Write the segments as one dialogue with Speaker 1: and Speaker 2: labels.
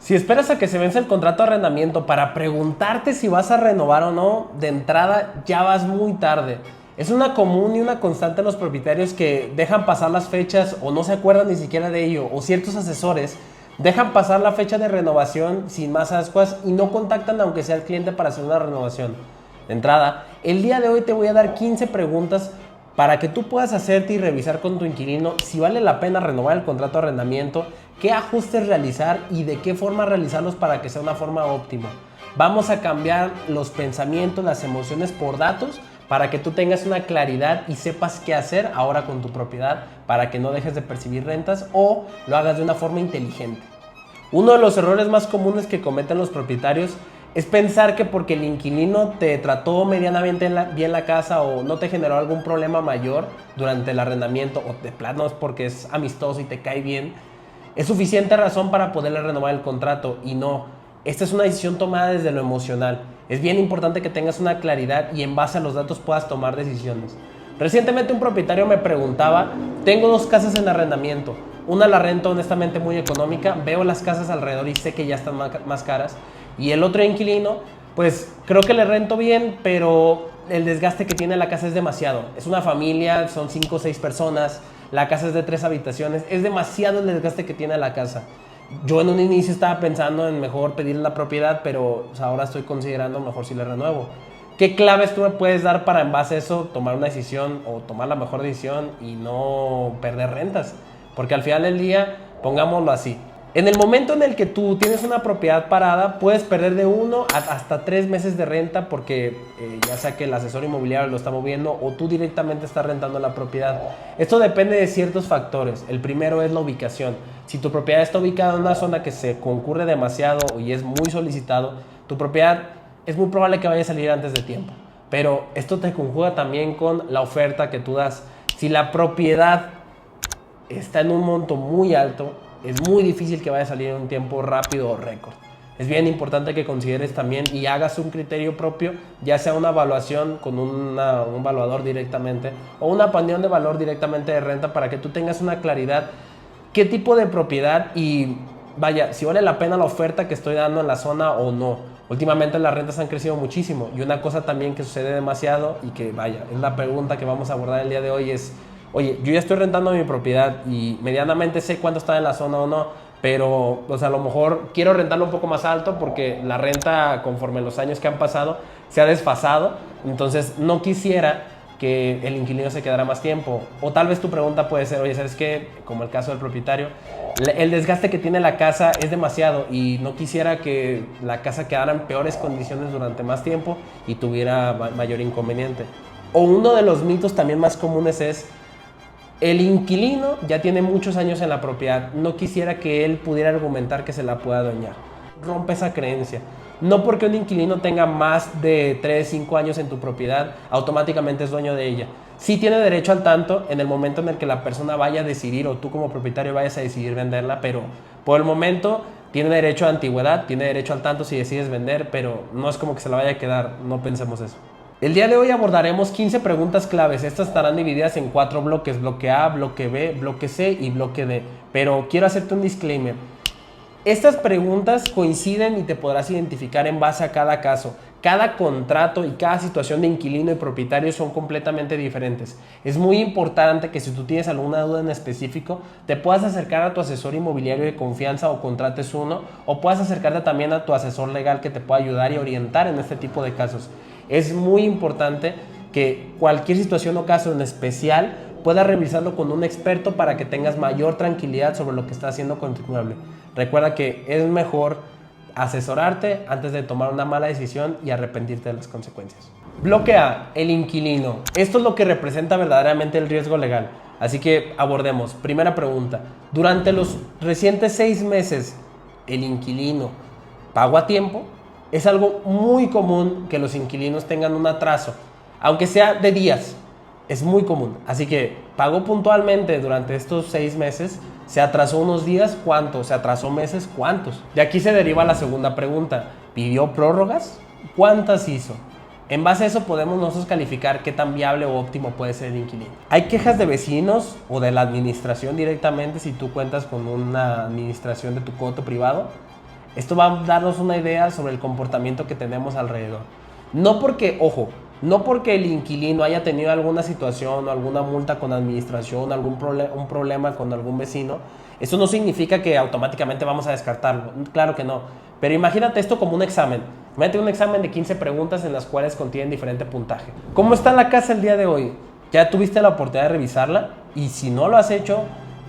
Speaker 1: Si esperas a que se vence el contrato de arrendamiento para preguntarte si vas a renovar o no, de entrada ya vas muy tarde. Es una común y una constante en los propietarios que dejan pasar las fechas o no se acuerdan ni siquiera de ello, o ciertos asesores dejan pasar la fecha de renovación sin más ascuas y no contactan aunque sea el cliente para hacer una renovación. De entrada, el día de hoy te voy a dar 15 preguntas para que tú puedas hacerte y revisar con tu inquilino si vale la pena renovar el contrato de arrendamiento, qué ajustes realizar y de qué forma realizarlos para que sea una forma óptima. Vamos a cambiar los pensamientos, las emociones por datos para que tú tengas una claridad y sepas qué hacer ahora con tu propiedad para que no dejes de percibir rentas o lo hagas de una forma inteligente. Uno de los errores más comunes que cometen los propietarios es pensar que porque el inquilino te trató medianamente bien la casa o no te generó algún problema mayor durante el arrendamiento o de plano es porque es amistoso y te cae bien, es suficiente razón para poderle renovar el contrato. Y no, esta es una decisión tomada desde lo emocional. Es bien importante que tengas una claridad y en base a los datos puedas tomar decisiones. Recientemente un propietario me preguntaba, tengo 2 casas en arrendamiento, una la rento honestamente muy económica, veo las casas alrededor y sé que ya están más caras, y el otro inquilino, pues creo que le rento bien, pero el desgaste que tiene la casa es demasiado. Es una familia, son 5 o 6 personas, la casa es de 3 habitaciones, es demasiado el desgaste que tiene la casa. Yo en un inicio estaba pensando en mejor pedirle la propiedad, pero pues, ahora estoy considerando mejor si le renuevo. ¿Qué claves tú me puedes dar para en base a eso tomar una decisión o tomar la mejor decisión y no perder rentas? Porque al final del día, pongámoslo así, en el momento en el que tú tienes una propiedad parada, puedes perder de 1 hasta 3 meses de renta porque ya sea que el asesor inmobiliario lo está moviendo o tú directamente estás rentando la propiedad. Esto depende de ciertos factores. El primero es la ubicación. Si tu propiedad está ubicada en una zona que se concurre demasiado y es muy solicitado, tu propiedad es muy probable que vaya a salir antes de tiempo. Pero esto te conjuga también con la oferta que tú das. Si la propiedad está en un monto muy alto, es muy difícil que vaya a salir en un tiempo rápido o récord. Es bien importante que consideres también y hagas un criterio propio, ya sea una evaluación con un evaluador directamente o una opinión de valor directamente de renta para que tú tengas una claridad qué tipo de propiedad y vaya, si vale la pena la oferta que estoy dando en la zona o no. Últimamente las rentas han crecido muchísimo y una cosa también que sucede demasiado y que vaya, es la pregunta que vamos a abordar el día de hoy es: oye, yo ya estoy rentando mi propiedad y medianamente sé cuánto está en la zona o no, pero o sea, a lo mejor quiero rentarlo un poco más alto porque la renta, conforme los años que han pasado, se ha desfasado. Entonces, no quisiera que el inquilino se quedara más tiempo. O tal vez tu pregunta puede ser, oye, ¿sabes qué? Como el caso del propietario, el desgaste que tiene la casa es demasiado y no quisiera que la casa quedara en peores condiciones durante más tiempo y tuviera mayor inconveniente. O uno de los mitos también más comunes es: el inquilino ya tiene muchos años en la propiedad, no quisiera que él pudiera argumentar que se la pueda adueñar. Rompe esa creencia. No porque un inquilino tenga más de 3, 5 años en tu propiedad, automáticamente es dueño de ella. Sí tiene derecho al tanto en el momento en el que la persona vaya a decidir o tú como propietario vayas a decidir venderla, pero por el momento tiene derecho a antigüedad, tiene derecho al tanto si decides vender, pero no es como que se la vaya a quedar, no pensemos eso. El día de hoy abordaremos 15 preguntas claves. Estas estarán divididas en 4 bloques: bloque A, bloque B, bloque C y bloque D. Pero quiero hacerte un disclaimer. Estas preguntas coinciden y te podrás identificar en base a cada caso. Cada contrato y cada situación de inquilino y propietario son completamente diferentes. Es muy importante que si tú tienes alguna duda en específico, te puedas acercar a tu asesor inmobiliario de confianza o contrates uno, o puedas acercarte también a tu asesor legal que te pueda ayudar y orientar en este tipo de casos. Es muy importante que cualquier situación o caso en especial puedas revisarlo con un experto para que tengas mayor tranquilidad sobre lo que estás haciendo con tu inmueble. Recuerda que es mejor asesorarte antes de tomar una mala decisión y arrepentirte de las consecuencias. Bloque A, el inquilino. Esto es lo que representa verdaderamente el riesgo legal. Así que abordemos. Primera pregunta. Durante los recientes 6 meses, ¿el inquilino pagó a tiempo? Es algo muy común que los inquilinos tengan un atraso, aunque sea de días. Es muy común. Así que pagó puntualmente durante estos 6 meses. ¿Se atrasó unos días? ¿Cuántos? ¿Se atrasó meses? ¿Cuántos? De aquí se deriva la segunda pregunta. ¿Pidió prórrogas? ¿Cuántas hizo? En base a eso podemos nosotros calificar qué tan viable o óptimo puede ser el inquilino. ¿Hay quejas de vecinos o de la administración directamente si tú cuentas con una administración de tu coto privado? Esto va a darnos una idea sobre el comportamiento que tenemos alrededor. No porque, ojo, no porque el inquilino haya tenido alguna situación o alguna multa con administración, un problema con algún vecino, eso no significa que automáticamente vamos a descartarlo. Claro que no. Pero imagínate esto como un examen. Imagínate un examen de 15 preguntas en las cuales contienen diferente puntaje. ¿Cómo está la casa el día de hoy? ¿Ya tuviste la oportunidad de revisarla? Y si no lo has hecho,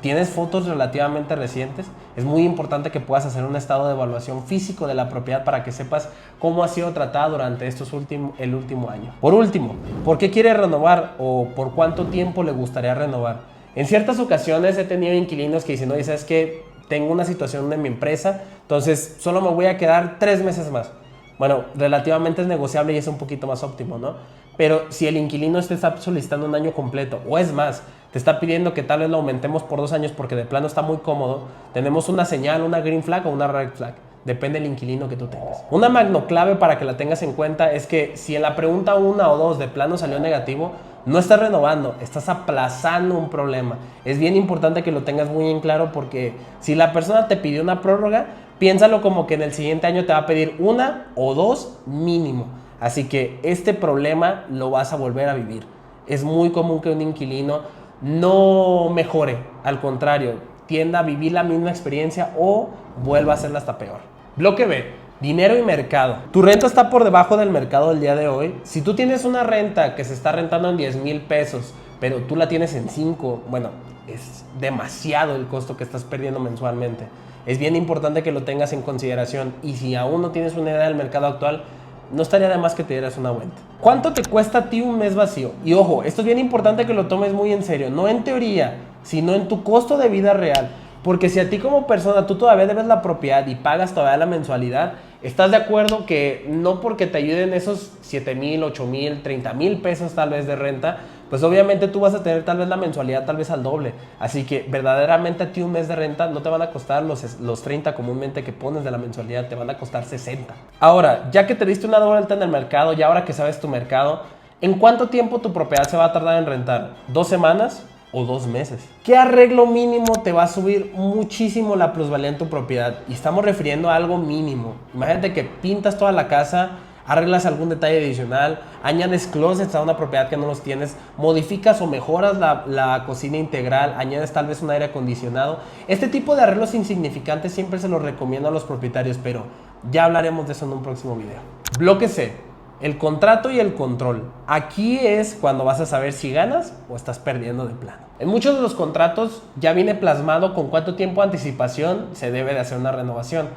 Speaker 1: tienes fotos relativamente recientes, es muy importante que puedas hacer un estado de evaluación físico de la propiedad para que sepas cómo ha sido tratada durante el último año. Por último, ¿por qué quiere renovar o por cuánto tiempo le gustaría renovar? En ciertas ocasiones he tenido inquilinos que dicen, oye, ¿sabes qué? Tengo una situación en mi empresa, entonces solo me voy a quedar 3 meses más. Bueno, relativamente es negociable y es un poquito más óptimo, ¿no? Pero si el inquilino te está solicitando un año completo, o es más, te está pidiendo que tal vez lo aumentemos por 2 años porque de plano está muy cómodo, tenemos una señal, una green flag o una red flag. Depende del inquilino que tú tengas. Una magnoclave para que la tengas en cuenta es que si en la pregunta 1 o 2 de plano salió negativo, no estás renovando, estás aplazando un problema. Es bien importante que lo tengas muy en claro porque si la persona te pidió una prórroga, piénsalo como que en el siguiente año te va a pedir 1 o 2 mínimo. Así que este problema lo vas a volver a vivir. Es muy común que un inquilino no mejore, al contrario, tienda a vivir la misma experiencia o vuelva a hacerla hasta peor. Bloque B, dinero y mercado. Tu renta está por debajo del mercado del día de hoy. Si tú tienes una renta que se está rentando en 10,000 pesos, pero tú la tienes en 5, bueno, es demasiado el costo que estás perdiendo mensualmente. Es bien importante que lo tengas en consideración y si aún no tienes una idea del mercado actual, no estaría de más que te dieras una vuelta. ¿Cuánto te cuesta a ti un mes vacío? Y ojo, esto es bien importante que lo tomes muy en serio, no en teoría, sino en tu costo de vida real. Porque si a ti como persona tú todavía debes la propiedad y pagas todavía la mensualidad, ¿estás de acuerdo que no porque te ayuden esos 7,000, 8,000, 30,000 pesos tal vez de renta, pues obviamente tú vas a tener tal vez la mensualidad tal vez al doble? Así que verdaderamente a ti un mes de renta no te van a costar los 30 comúnmente que pones de la mensualidad, te van a costar 60. Ahora, ya que te diste una vuelta en el mercado y ahora que sabes tu mercado, ¿en cuánto tiempo tu propiedad se va a tardar en rentar? ¿2 semanas? O 2 meses. ¿Qué arreglo mínimo te va a subir muchísimo la plusvalía en tu propiedad? Y estamos refiriendo a algo mínimo. Imagínate que pintas toda la casa, arreglas algún detalle adicional, añades closets a una propiedad que no los tienes, modificas o mejoras la cocina integral, añades tal vez un aire acondicionado. Este tipo de arreglos insignificantes siempre se los recomiendo a los propietarios, pero ya hablaremos de eso en un próximo video. Bloque C. El contrato y el control. Aquí es cuando vas a saber si ganas o estás perdiendo de plano. En muchos de los contratos ya viene plasmado con cuánto tiempo de anticipación se debe de hacer una renovación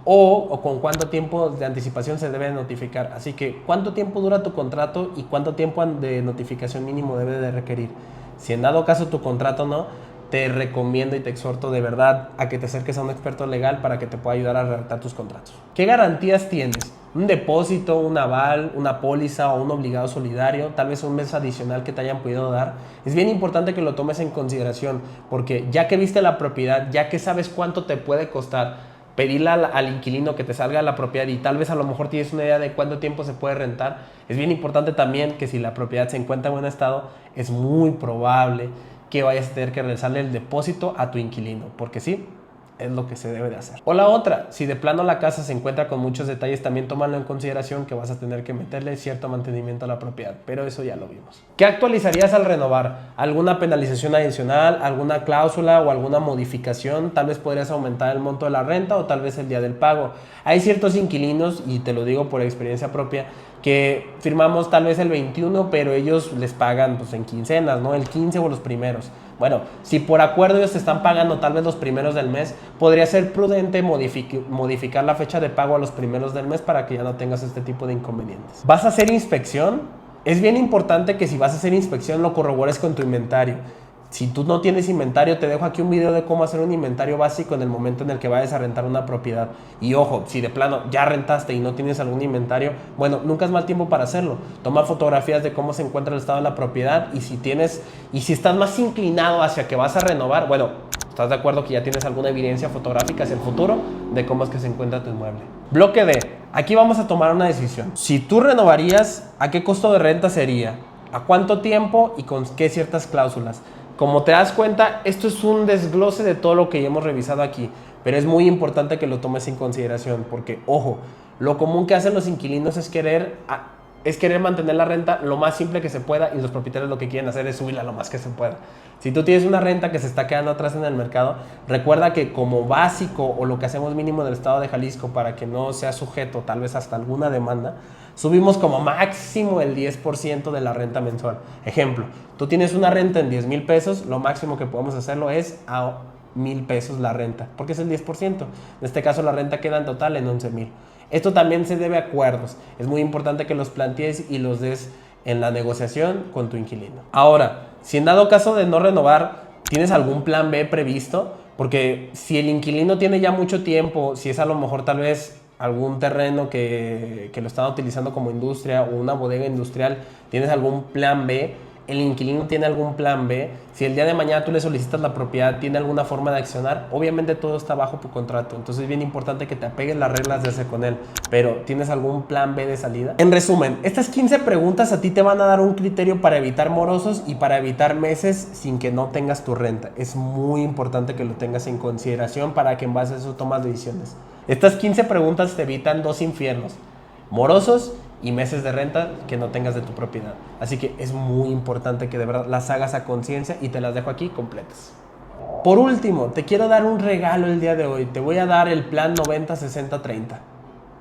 Speaker 1: o con cuánto tiempo de anticipación se debe de notificar. Así que cuánto tiempo dura tu contrato y cuánto tiempo de notificación mínimo debe de requerir. Si en dado caso tu contrato no, te recomiendo y te exhorto de verdad a que te acerques a un experto legal para que te pueda ayudar a redactar tus contratos. ¿Qué garantías tienes? Un depósito, un aval, una póliza o un obligado solidario, tal vez un mes adicional que te hayan podido dar. Es bien importante que lo tomes en consideración porque ya que viste la propiedad, ya que sabes cuánto te puede costar pedirle al inquilino que te salga la propiedad y tal vez a lo mejor tienes una idea de cuánto tiempo se puede rentar, es bien importante también que si la propiedad se encuentra en buen estado, es muy probable que vayas a tener que regresarle el depósito a tu inquilino, porque sí, es lo que se debe de hacer. O la otra, si de plano la casa se encuentra con muchos detalles, también tómalo en consideración que vas a tener que meterle cierto mantenimiento a la propiedad, pero eso ya lo vimos. ¿Qué actualizarías al renovar? ¿Alguna penalización adicional, alguna cláusula o alguna modificación? Tal vez podrías aumentar el monto de la renta o tal vez el día del pago. Hay ciertos inquilinos, y te lo digo por experiencia propia, que firmamos tal vez el 21, pero ellos les pagan pues en quincenas, ¿no? El 15 o los primeros. Bueno, si por acuerdo ellos te están pagando tal vez los primeros del mes, podría ser prudente modificar la fecha de pago a los primeros del mes para que ya no tengas este tipo de inconvenientes. ¿Vas a hacer inspección? Es bien importante que si vas a hacer inspección lo corrobores con tu inventario. Si tú no tienes inventario, te dejo aquí un video de cómo hacer un inventario básico en el momento en el que vayas a rentar una propiedad. Y ojo, si de plano ya rentaste y no tienes algún inventario, bueno, nunca es mal tiempo para hacerlo. Toma fotografías de cómo se encuentra el estado de la propiedad y si estás más inclinado hacia que vas a renovar, bueno, ¿estás de acuerdo que ya tienes alguna evidencia fotográfica hacia el futuro de cómo es que se encuentra tu inmueble? Bloque D. Aquí vamos a tomar una decisión. Si tú renovarías, ¿a qué costo de renta sería? ¿A cuánto tiempo y con qué ciertas cláusulas? Como te das cuenta, esto es un desglose de todo lo que ya hemos revisado aquí. pero es muy importante que lo tomes en consideración porque, ojo, lo común que hacen los inquilinos es querer mantener la renta lo más simple que se pueda y los propietarios lo que quieren hacer es subirla lo más que se pueda. Si tú tienes una renta que se está quedando atrás en el mercado, recuerda que como básico o lo que hacemos mínimo en el estado de Jalisco para que no sea sujeto tal vez hasta alguna demanda, subimos como máximo el 10% de la renta mensual. Ejemplo, tú tienes una renta en 10,000 pesos, lo máximo que podemos hacerlo es a 1,000 pesos la renta, porque es el 10%. En este caso la renta queda en total en 11,000. Esto también se debe a acuerdos. Es muy importante que los plantees y los des en la negociación con tu inquilino. Ahora, si en dado caso de no renovar, ¿tienes algún plan B previsto? Porque si el inquilino tiene ya mucho tiempo, si es a lo mejor tal vez algún terreno que lo están utilizando como industria o una bodega industrial, ¿tienes algún plan B? El inquilino tiene algún plan B, si el día de mañana tú le solicitas la propiedad, tiene alguna forma de accionar, obviamente todo está bajo tu contrato, entonces es bien importante que te apegues las reglas de hacer con él, pero ¿tienes algún plan B de salida? En resumen, estas 15 preguntas a ti te van a dar un criterio para evitar morosos y para evitar meses sin que no tengas tu renta. Es muy importante que lo tengas en consideración para que en base a eso tomas decisiones. Estas 15 preguntas te evitan 2 infiernos, morosos y meses de renta que no tengas de tu propiedad. Así que es muy importante que de verdad las hagas a conciencia y te las dejo aquí completas. Por último, te quiero dar un regalo el día de hoy. Te voy a dar el plan 90-60-30.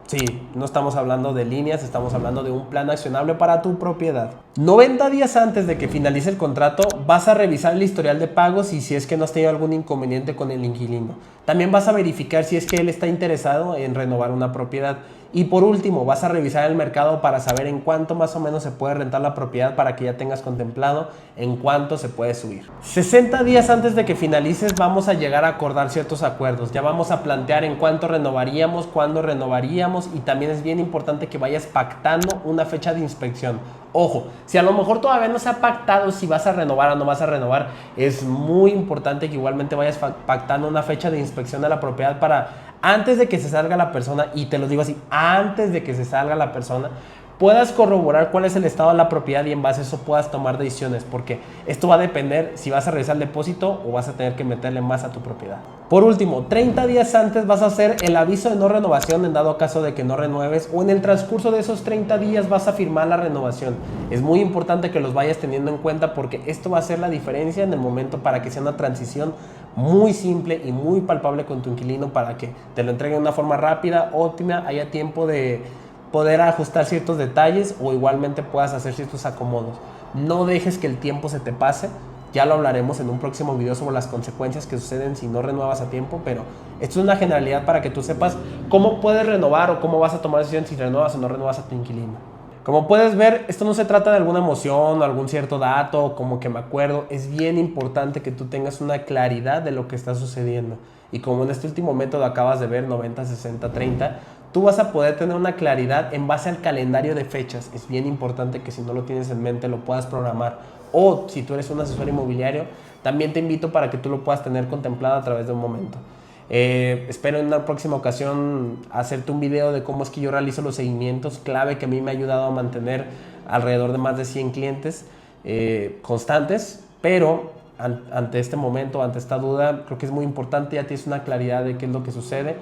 Speaker 1: Sí, no estamos hablando de líneas, estamos hablando de un plan accionable para tu propiedad. 90 días antes de que finalice el contrato, vas a revisar el historial de pagos y si es que no has tenido algún inconveniente con el inquilino. También vas a verificar si es que él está interesado en renovar una propiedad. Y por último, vas a revisar el mercado para saber en cuánto más o menos se puede rentar la propiedad para que ya tengas contemplado en cuánto se puede subir. 60 días antes de que finalices vamos a llegar a acordar ciertos acuerdos. Ya vamos a plantear en cuánto renovaríamos, cuándo renovaríamos y también es bien importante que vayas pactando una fecha de inspección. Ojo, si a lo mejor todavía no se ha pactado si vas a renovar o no vas a renovar, es muy importante que igualmente vayas pactando una fecha de inspección de la propiedad para antes de que se salga la persona, y te lo digo así, antes de que se salga la persona, puedas corroborar cuál es el estado de la propiedad y en base a eso puedas tomar decisiones, porque esto va a depender si vas a realizar el depósito o vas a tener que meterle más a tu propiedad. Por último, 30 días antes vas a hacer el aviso de no renovación en dado caso de que no renueves, o en el transcurso de esos 30 días vas a firmar la renovación. Es muy importante que los vayas teniendo en cuenta porque esto va a hacer la diferencia en el momento para que sea una transición muy simple y muy palpable con tu inquilino para que te lo entreguen de una forma rápida, óptima, haya tiempo de poder ajustar ciertos detalles o igualmente puedas hacer ciertos acomodos. No dejes que el tiempo se te pase. Ya lo hablaremos en un próximo video sobre las consecuencias que suceden si no renuevas a tiempo, pero esto es una generalidad para que tú sepas cómo puedes renovar o cómo vas a tomar decisión si renuevas o no renuevas a tu inquilino. Como puedes ver, esto no se trata de alguna emoción o algún cierto dato, como que me acuerdo. Es bien importante que tú tengas una claridad de lo que está sucediendo. Y como en este último método acabas de ver, 90-60-30, tú vas a poder tener una claridad en base al calendario de fechas. Es bien importante que si no lo tienes en mente lo puedas programar. O si tú eres un asesor inmobiliario, también te invito para que tú lo puedas tener contemplado a través de un momento. Espero en una próxima ocasión hacerte un video de cómo es que yo realizo los seguimientos clave que a mí me ha ayudado a mantener alrededor de más de 100 clientes constantes, pero ante este momento, ante esta duda, creo que es muy importante, ya tienes una claridad de qué es lo que sucede.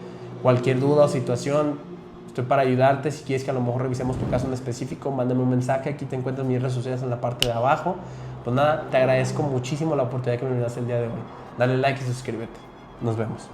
Speaker 1: Cualquier duda o situación, estoy para ayudarte. Si quieres que a lo mejor revisemos tu caso en específico, mándame un mensaje, aquí te encuentras mis redes sociales en la parte de abajo. Pues nada, te agradezco muchísimo la oportunidad que me brindaste el día de hoy. Dale like y suscríbete. Nos vemos.